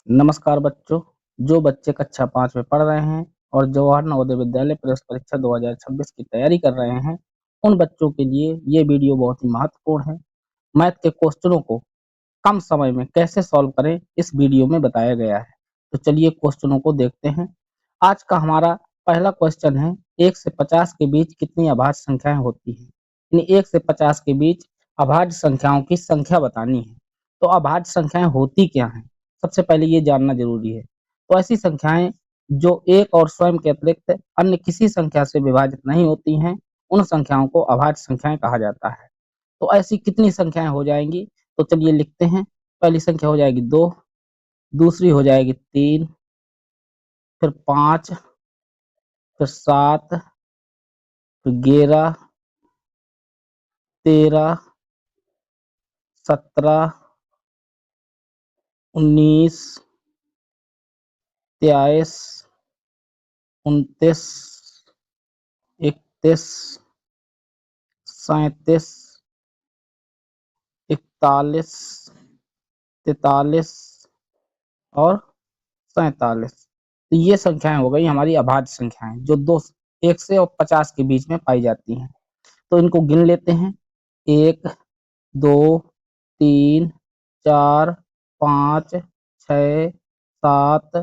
नमस्कार बच्चों। जो बच्चे कक्षा 5 में पढ़ रहे हैं और जवाहर नवोदय विद्यालय प्रवेश परीक्षा 2026 की तैयारी कर रहे हैं, उन बच्चों के लिए ये वीडियो बहुत ही महत्वपूर्ण है। मैथ के क्वेश्चनों को कम समय में कैसे सॉल्व करें, इस वीडियो में बताया गया है। तो चलिए क्वेश्चनों को देखते हैं। आज का हमारा पहला क्वेश्चन है, 1 से 50 के बीच कितनी अभाज्य संख्याएं होती हैं। यानी 1 से 50 के बीच अभाज्य संख्याओं की संख्या बतानी है। तो अभाज्य संख्याएं होती क्या हैं, सबसे पहले ये जानना जरूरी है। तो ऐसी संख्याएं जो एक और स्वयं के अतिरिक्त अन्य किसी संख्या से विभाजित नहीं होती हैं, उन संख्याओं को अभाज्य संख्याएं कहा जाता है। तो ऐसी कितनी संख्याएं हो जाएंगी, तो चलिए लिखते हैं। पहली संख्या हो जाएगी 2, दूसरी हो जाएगी 3, फिर 5, फिर 7, फिर 11, 13, 17, 19, 23, 29, 31, 37, 41, 43 और 47। तो ये संख्याएं हो गई हमारी अभाज्य संख्याएं, जो 1 से और 50 के बीच में पाई जाती हैं। तो इनको गिन लेते हैं। 1, 2, 3, 4, 5, 6, 7,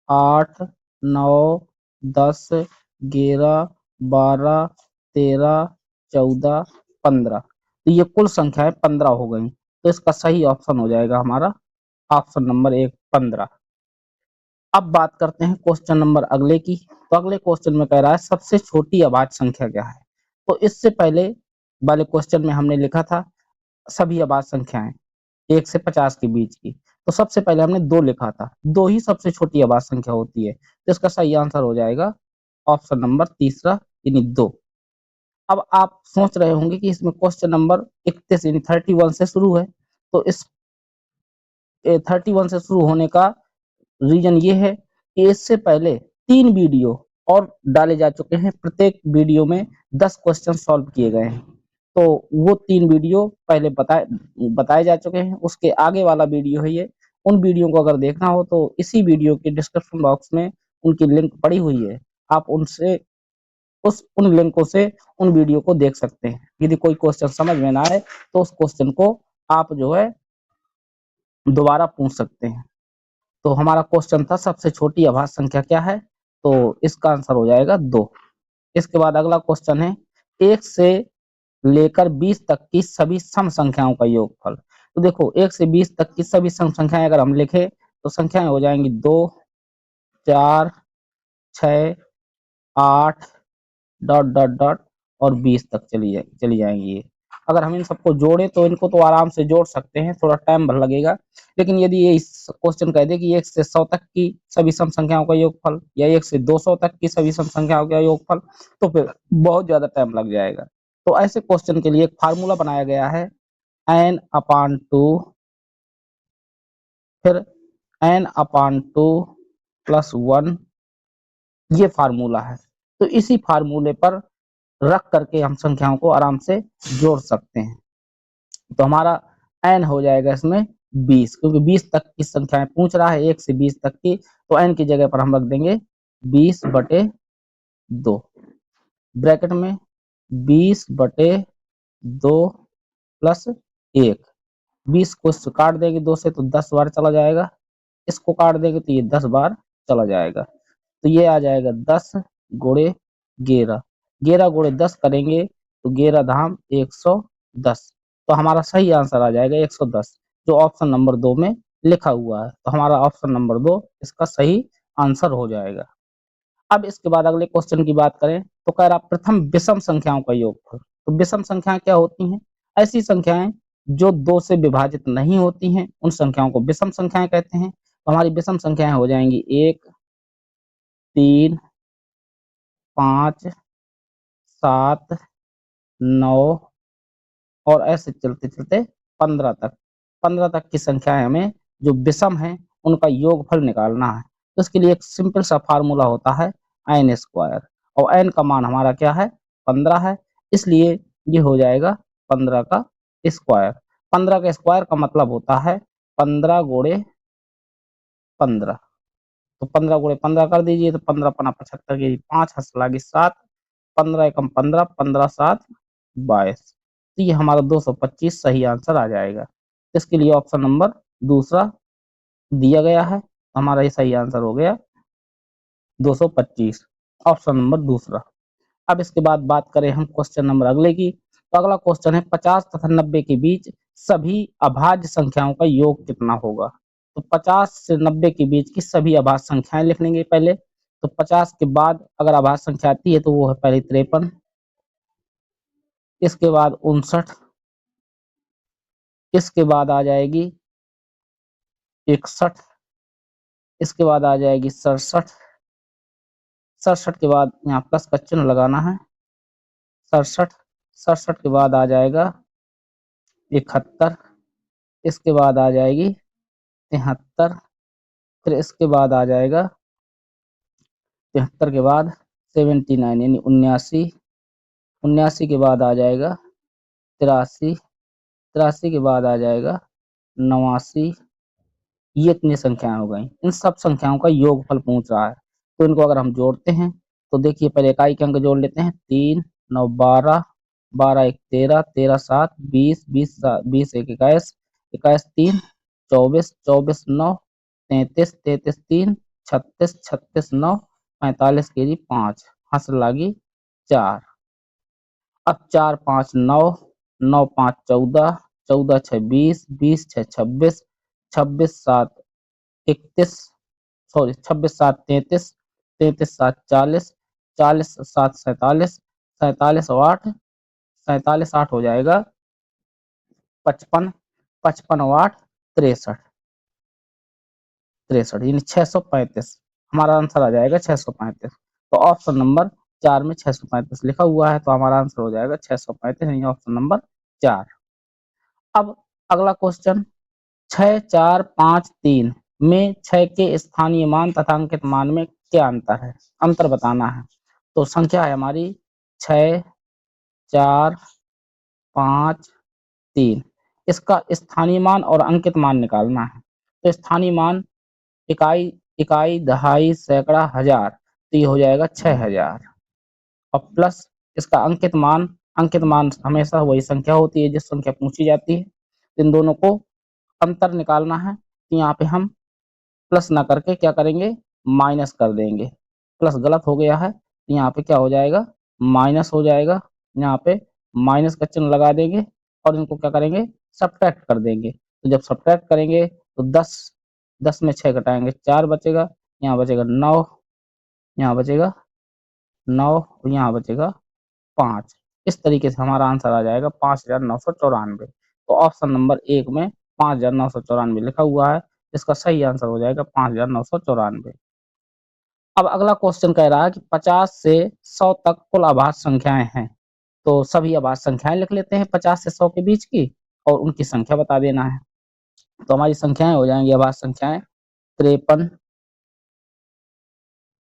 8, 9, 10, 11, 12, 13, 14, 15। तो ये कुल संख्याएं 15 हो गई। तो इसका सही ऑप्शन हो जाएगा हमारा ऑप्शन नंबर 1, 15। अब बात करते हैं क्वेश्चन नंबर अगले की। तो अगले क्वेश्चन में कह रहा है सबसे छोटी अभाज्य संख्या क्या है। तो इससे पहले वाले क्वेश्चन में हमने लिखा था सभी अभाज्य संख्याएं 1 से 50 के बीच की। तो सबसे पहले हमने 2 लिखा था, 2 ही सबसे छोटी अभाज्य संख्या होती है। तो इसका सही आंसर हो जाएगा ऑप्शन नंबर तीसरा, यानी 2। अब आप सोच रहे होंगे कि इसमें क्वेश्चन नंबर 31 यानी 31 से शुरू है। तो इस 31 से शुरू होने का रीजन ये है कि इससे पहले 3 वीडियो और डाले जा चुके हैं। प्रत्येक वीडियो में 10 क्वेश्चन सॉल्व किए गए हैं। तो वो 3 वीडियो पहले बताए जा चुके हैं। उसके आगे वाला वीडियो है ये। उन वीडियो को अगर देखना हो तो इसी वीडियो के डिस्क्रिप्शन बॉक्स में उनकी लिंक पड़ी हुई है। आप उनसे उन लिंकों से उन वीडियो को देख सकते हैं। यदि कोई क्वेश्चन समझ में ना आए तो उस क्वेश्चन को आप जो है दोबारा पूछ सकते हैं। तो हमारा क्वेश्चन था सबसे छोटी अभाज्य संख्या क्या है, तो इसका आंसर हो जाएगा 2। इसके बाद अगला क्वेश्चन है 1 से लेकर 20 तक की सभी सम संख्याओं का योगफल। तो देखो 1 से 20 तक की सभी सम संख्याएं अगर हम लिखें तो संख्याएं हो जाएंगी 2, 4, 6, 8 डॉट डॉट डॉट और 20 तक चली जाएंगी ये। अगर हम इन सबको जोड़े तो इनको तो आराम से जोड़ सकते हैं, थोड़ा टाइम भर लगेगा। लेकिन यदि ये इस क्वेश्चन कह दे कि 1 से 100 तक की सभी सम संख्याओं का योगफल या 1 से 200 तक की सभी सम संख्याओं का योगफल, तो फिर बहुत ज्यादा टाइम लग जाएगा। तो ऐसे क्वेश्चन के लिए एक फार्मूला बनाया गया है, n/2, फिर n/2 प्लस 1, ये फार्मूला है। तो इसी फार्मूले पर रख करके हम संख्याओं को आराम से जोड़ सकते हैं। तो हमारा n हो जाएगा इसमें 20, क्योंकि 20 तक की संख्याएं पूछ रहा है, 1 से 20 तक की। तो n की जगह पर हम रख देंगे 20/2, ब्रैकेट में 20/2 प्लस 1। 20 को काट देंगे 2 से तो 10 बार चला जाएगा। इसको काट देंगे तो ये 10 बार चला जाएगा। तो ये आ जाएगा 10 गुणे 11, 11 गुणे 10 करेंगे तो 11 धाम 110। तो हमारा सही आंसर आ जाएगा 110, जो ऑप्शन नंबर 2 में लिखा हुआ है। तो हमारा ऑप्शन नंबर 2 इसका सही आंसर हो जाएगा। अब इसके बाद अगले क्वेश्चन की बात करें तो कह रहा प्रथम विषम संख्याओं का योगफल। तो विषम संख्याएं क्या होती हैं? ऐसी संख्याएं जो 2 से विभाजित नहीं होती हैं, उन संख्याओं को विषम संख्याएं कहते हैं। तो हमारी विषम संख्याएं हो जाएंगी 1, 3, 5, 7, 9 और ऐसे चलते चलते 15 तक। 15 तक की संख्याएं हमें जो विषम है उनका योगफल निकालना है। तो इसके लिए एक सिंपल सा फार्मूला होता है n², और n का मान हमारा क्या है? 15 है। इसलिए ये हो जाएगा 15 का स्क्वायर। 15 का स्क्वायर का मतलब होता है 15 गुणे 15। तो 15 गुणे 15 कर दीजिए, तो 15 पना 75 की 5 हंस लागी 7, 15 एकम 15, 15 7 22। तो ये हमारा 225 सही आंसर आ जाएगा। इसके लिए ऑप्शन नंबर दूसरा दिया गया है, हमारा ये सही आंसर हो गया 225, ऑप्शन नंबर दूसरा। अब इसके बाद बात करें हम क्वेश्चन नंबर अगले की, तो अगला क्वेश्चन है 50 तथा 90 के बीच सभी अभाज्य संख्याओं का योग कितना होगा। तो 50 से 90 के बीच की सभी अभाज्य संख्याएं लिख लेंगे पहले। तो 50 के बाद अगर अभाज्य संख्या आती है तो वो है पहले 53, इसके बाद 59, इसके बाद आ जाएगी 61, इसके बाद आ जाएगी 67, 67 के बाद यहाँ प्लस का चिन्ह लगाना है, 67, 67 के बाद आ जाएगा 71, इसके बाद आ जाएगी 73, फिर इसके बाद आ जाएगा 73 के बाद 79 यानी 79, 79 के बाद आ जाएगा 83, 83 के बाद आ जाएगा 89। ये इतनी संख्याएं हो गई, इन सब संख्याओं का योगफल पूछ रहा है। तो इनको अगर हम जोड़ते हैं तो देखिए पहले इकाई के अंक जोड़ लेते हैं, 3 9 12, 12 1 13, 13 7 20, 20 20 1 21, 21 3 24, 24 9 33, 33 3 36, 36 9 45 के जी 5 हंस लागी 4। अब 4 5 9, 9 5 14, 14 6 20, 20 6 26, 26 7 31, सॉरी 26 7 33, 33 7 40, 40 7 47, 47 और 8, 47 8 हो जाएगा 55, 55 और 8 63, 63 यानी 635 हमारा आंसर आ जाएगा 635। तो ऑप्शन नंबर 4 में 635 लिखा हुआ है, तो हमारा आंसर हो जाएगा 635 यानी ऑप्शन नंबर 4। अब अगला क्वेश्चन 6 4 5 3 में 6 के स्थानीय मान तथा अंकित मान में क्या अंतर है, अंतर बताना है। तो संख्या है हमारी 6 4 5 3, इसका स्थानीय मान और अंकित मान निकालना है। तो स्थानीय मान इकाई इकाई दहाई सैकड़ा हजार, तो ये हो जाएगा 6000, और प्लस इसका अंकित मान हमेशा वही संख्या होती है जिस संख्या पूछी जाती है। इन दोनों को अंतर निकालना है, तो यहाँ पे हम प्लस ना करके क्या करेंगे, माइनस कर देंगे। प्लस गलत हो गया है, तो यहाँ पे क्या हो जाएगा, माइनस हो जाएगा। यहाँ पे माइनस का चिन्ह लगा देंगे और इनको क्या करेंगे, सब्ट्रैक्ट कर देंगे। तो जब सब्ट्रैक्ट करेंगे तो 10, 10 में 6 घटाएंगे 4 बचेगा, यहाँ बचेगा 9, यहाँ बचेगा 9 और यहाँ बचेगा 5। इस तरीके से हमारा आंसर आ जाएगा 5994। तो ऑप्शन नंबर 1 में 5994 लिखा हुआ है, इसका सही आंसर हो जाएगा 5994। अब अगला क्वेश्चन कह रहा है कि 50 से 100 तक कुल आभाज्य संख्याएं हैं। तो सभी आभाज्य संख्याएं लिख लेते हैं 50 से 100 के बीच की और उनकी संख्या बता देना है। तो हमारी संख्याएं हो जाएंगी आभाज्य संख्याएं 53,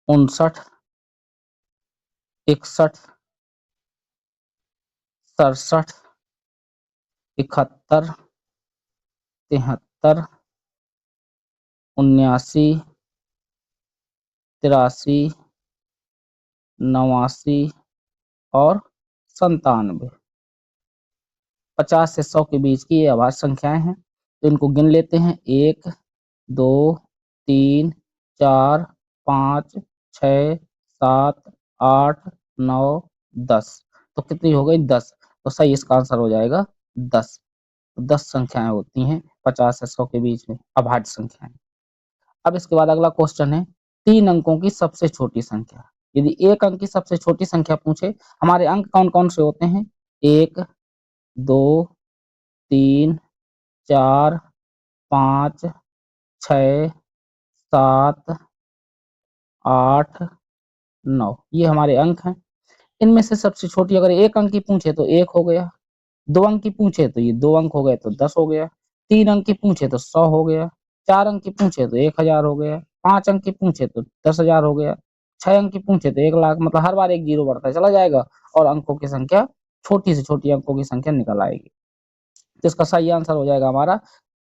59, 61, 67, 71, 73, 79, 83, 89 और 97। 50 से 100 के बीच की ये आभाज्य संख्याएं हैं, तो इनको गिन लेते हैं 1 2 3 4 5 6 7 8 9 10। तो कितनी हो गई, 10। तो सही इसका आंसर हो जाएगा 10। तो 10 संख्याएं होती हैं 50 से 100 के बीच में अभाज्य संख्याएं। अब इसके बाद अगला क्वेश्चन है 3 अंकों की सबसे छोटी संख्या। यदि 1 अंक की सबसे छोटी संख्या पूछे, हमारे अंक कौन कौन से होते हैं, 1 2 3 4 5 6 7 8 9, ये हमारे अंक हैं। इनमें से सबसे छोटी अगर 1 अंक की पूछे तो 1 हो गया, 2 अंक की पूछे तो ये 2 अंक हो गए तो 10 हो गया, 3 अंक की पूछे तो 100 हो गया, 4 अंक की पूछे तो 1000 हो गया, 5 अंक की पूछे तो 10,000 हो गया, 6 अंक की पूछे तो 1,00,000। मतलब हर बार एक जीरो बढ़ता चला जाएगा और अंकों की संख्या छोटी से छोटी अंकों की संख्या निकल आएगी। तो इसका सही आंसर हो जाएगा हमारा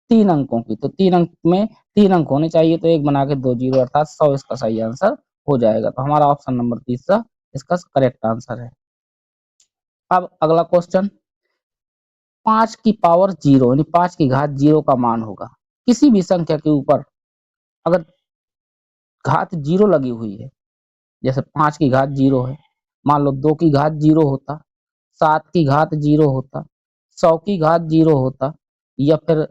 3 अंकों की, तो 3 अंक में 3 अंक होने चाहिए, तो 1 बना के 2 जीरो अर्थात 100 इसका सही आंसर हो जाएगा। तो हमारा ऑप्शन नंबर तीसरा इसका करेक्ट आंसर है। अब अगला क्वेश्चन, 5 की पावर 0 यानी 5 की घात 0 का मान होगा। किसी भी संख्या के ऊपर अगर घात 0 लगी हुई है, जैसे 5 की घात 0 है, मान लो 2 की घात 0 होता, 7 की घात 0 होता, 100 की घात 0 होता, या फिर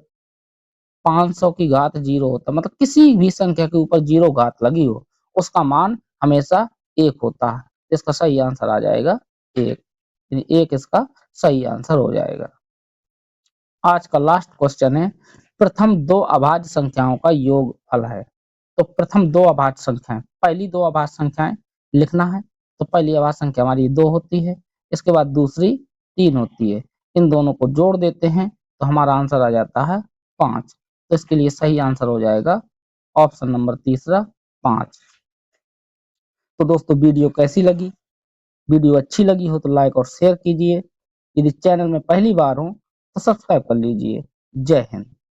500 की घात 0 होता, मतलब किसी भी संख्या के ऊपर 0 घात लगी हो, उसका मान हमेशा 1 होता है। इसका सही आंसर आ जाएगा 1, यानी 1 इसका सही आंसर हो जाएगा। आज का लास्ट क्वेश्चन है, प्रथम 2 अभाज्य संख्याओं का योगफल है। तो प्रथम 2 अभाज्य संख्याएं, पहली 2 अभाज्य संख्याएं लिखना है। तो पहली अभाज्य संख्या हमारी 2 होती है, इसके बाद दूसरी 3 होती है, इन दोनों को जोड़ देते हैं तो हमारा आंसर आ जाता है 5। तो इसके लिए सही आंसर हो जाएगा ऑप्शन नंबर तीसरा 5। तो दोस्तों वीडियो कैसी लगी? वीडियो अच्छी लगी हो तो लाइक और शेयर कीजिए। यदि चैनल में पहली बार हो तो सब्सक्राइब कर लीजिए। जय हिंद।